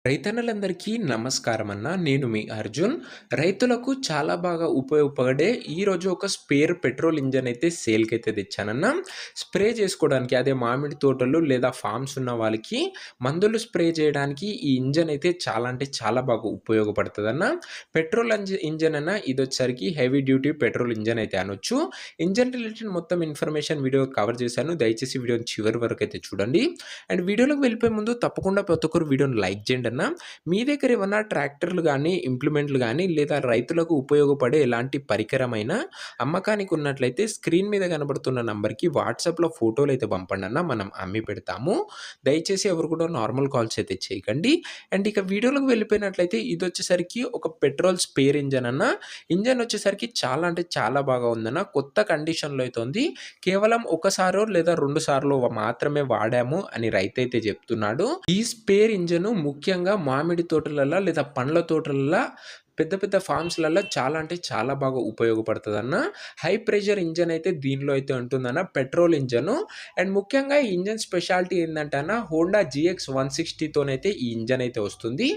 రైతన్నలందరికీ నమస్కారం అన్న. నేను మీ అర్జున్. రైతులకు చాలా బాగా ఉపయోగపడే ఈరోజు ఒక స్పేర్ పెట్రోల్ ఇంజన్ అయితే సేల్‌కైతే తెచ్చానన్న. స్ప్రే చేసుకోవడానికి అదే మామిడి తోటలు లేదా ఫార్మ్స్ ఉన్న వాళ్ళకి మందులు స్ప్రే చేయడానికి ఈ ఇంజన్ అయితే చాలా అంటే చాలా బాగా ఉపయోగపడతదన్న. పెట్రోల్ ఇంజన్ అన్న ఇదొచ్చేసరికి హెవీ డ్యూటీ పెట్రోల్ ఇంజన్ అయితే అనొచ్చు. ఇంజన్ రిలేటెడ్ మొత్తం ఇన్ఫర్మేషన్ వీడియో కవర్ చేశాను. దయచేసి వీడియోని చివరి వరకు అయితే చూడండి. అండ్ వీడియోలోకి వెళ్ళిపోయే ముందు తప్పకుండా ప్రతి ఒక్కరు వీడియోని లైక్ చేయండి అన్న. మీ దగ్గర ఏమన్నా ట్రాక్టర్లు గానీ, ఇంప్లిమెంట్లు గానీ లేదా రైతులకు ఉపయోగపడే ఎలాంటి పరికరమైన అమ్మకానికి ఉన్నట్లయితే స్క్రీన్ మీద కనబడుతున్న నంబర్‌కి వాట్సాప్‌లో ఫోటోలైతే పంపండన్న. మనం అమ్మి పెడతాము. దయచేసి ఎవరు కూడా నార్మల్ కాల్స్ అయితే చేయకండి. అండ్ ఇక వీడియోలోకి వెళ్ళిపోయినట్లయితే ఇదొచ్చేసరికి ఒక పెట్రోల్ స్పేర్ ఇంజన్ అన్న. ఇంజన్ వచ్చేసరికి చాలా అంటే చాలా బాగా ఉందన్న. కొత్త కండిషన్‌లో అయితే ఉంది. కేవలం ఒకసారో లేదా 2 సార్లో మాత్రమే వాడాము అని రైతైతే చెప్తున్నాడు. ఈ స్పేర్ ఇంజను ముఖ్యంగా మామిడి తోటలల్ల లేదా పండ్ల తోటలల్ల పెద్ద పెద్ద ఫార్మ్స్‌లల్ల చాలా అంటే చాలా బాగా ఉపయోగపడతదన్న. హై ప్రెషర్ ఇంజన్ అయితే దీనిలో అయితే ఉంటుందన్న. Petrol engine. అండ్ ముఖ్యంగా ఈ ఇంజన్ స్పెషాలిటీ ఏందంటే అన్న హోండా జీఎక్స్ 160 తోనైతే ఈ ఇంజన్ అయితే వస్తుంది.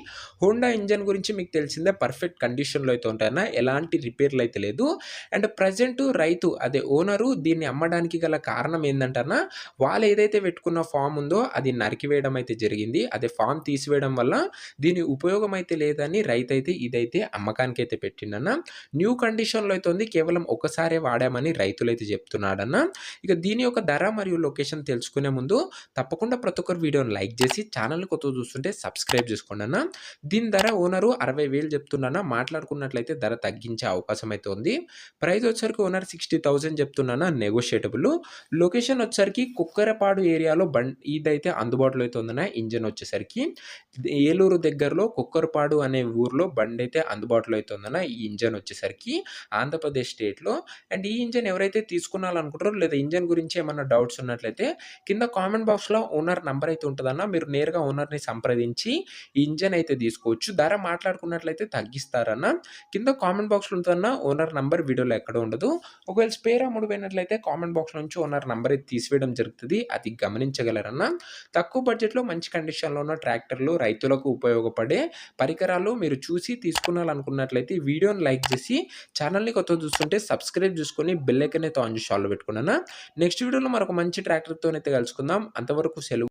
హోండా ఇంజన్ గురించి మీకు తెలిసిందే పర్ఫెక్ట్ కండిషన్‌లో అయితే ఉంటాయన్న. ఎలాంటి రిపేర్‌లు అయితే లేదు. అండ్ ప్రెజెంట్ రైతు అదే ఓనరు దీన్ని అమ్మడానికి గల కారణం ఏందంటే అన్న వాళ్ళు ఏదైతే పెట్టుకున్న ఫార్మ్ ఉందో అది నరికివేయడం అయితే జరిగింది. అదే ఫార్మ్ తీసివేయడం వల్ల దీని ఉపయోగం అయితే లేదని రైతైతే ఇదైతే అమ్మకానికైతే పెట్టిండన్న. న్యూ కండిషన్‌లో అయితే ఉంది. కేవలం ఒకసారే వాడామని రైతులైతే చెప్తున్నాడన్న. ఇక దీని యొక్క ధర మరియు లొకేషన్ తెలుసుకునే ముందు తప్పకుండా ప్రతి ఒక్కరు వీడియోని లైక్ చేసి ఛానల్‌ని కొత్తగా చూస్తుంటే సబ్స్క్రైబ్ చేసుకోండన్న. దీని ధర ఓనరు 60,000 చెప్తుండన్న. మాట్లాడుకున్నట్లయితే ధర తగ్గించే అవకాశం అయితే ఉంది. ప్రైస్ వచ్చేసరికి ఓనర్ 60,000 చెప్తుండన్న. నెగోషియేటబుల్. లొకేషన్ వచ్చేసరికి కుక్కరపాడు ఏరియాలో ఇదైతే అందుబాటులో అయితే ఉందన్న. ఇంజిన్ వచ్చేసరికి ఏలూరు దగ్గరలో కుక్కరపాడు అనే ఊర్లో బండైతే అందుబాటులో అయితే ఉందన్న. ఈ ఇంజిన్ వచ్చేసరికి ఆంధ్రప్రదేశ్ స్టేట్‌లో. అండ్ ఈ ఇంజిన్ ఎవరైతే తీసుకోవాలనుకుంటారో లేదా ఇంజిన్ గురించి ఏమన్నా డౌట్స్ ఉన్నట్లయితే కింద కామెంట్ బాక్స్‌లో ఓనర్ నంబర్ అయితే ఉంటదన్న. మీరు నేరుగా ఓనర్‌ని సంప్రదించి ఈ ఇంజిన్ అయితే తీసుకోవచ్చు. ధర మాట్లాడుకున్నట్లయితే తగ్గిస్తారన్న. కింద కామెంట్ బాక్స్‌లో ఉంటదన్న. ఓనర్ నంబర్ వీడియోలో ఎక్కడ ఉండదు. ఒకవేళ స్పేర్ అమ్ముడుపోయినట్లయితే కామెంట్ బాక్స్‌లో నుంచి ఓనర్ నంబర్ అయితే తీసివేయడం జరుగుతది. అది గమనించగలరన్న. తక్కువ బడ్జెట్‌లో మంచి కండిషన్‌లో ఉన్న ట్రాక్టర్లు, రైతులకు ఉపయోగపడే పరికరాలు మీరు చూసి తీసుకోవాలనుకున్నట్లయితే ఈ వీడియోని లైక్ చేసి ఛానల్‌ని కొత్తగా చూస్తుంటే సబ్స్క్రైబ్ చేసుకొని బెల్ ఐకాన్ అయితే ఆన్ చేసి ఆల్‌లో పెట్టుకోండి అన్న. నెక్స్ట్ వీడియోలో మరొక మంచి ట్రాక్టర్‌తోనైతే కలుసుకుందాం. అంతవరకు సెలవు.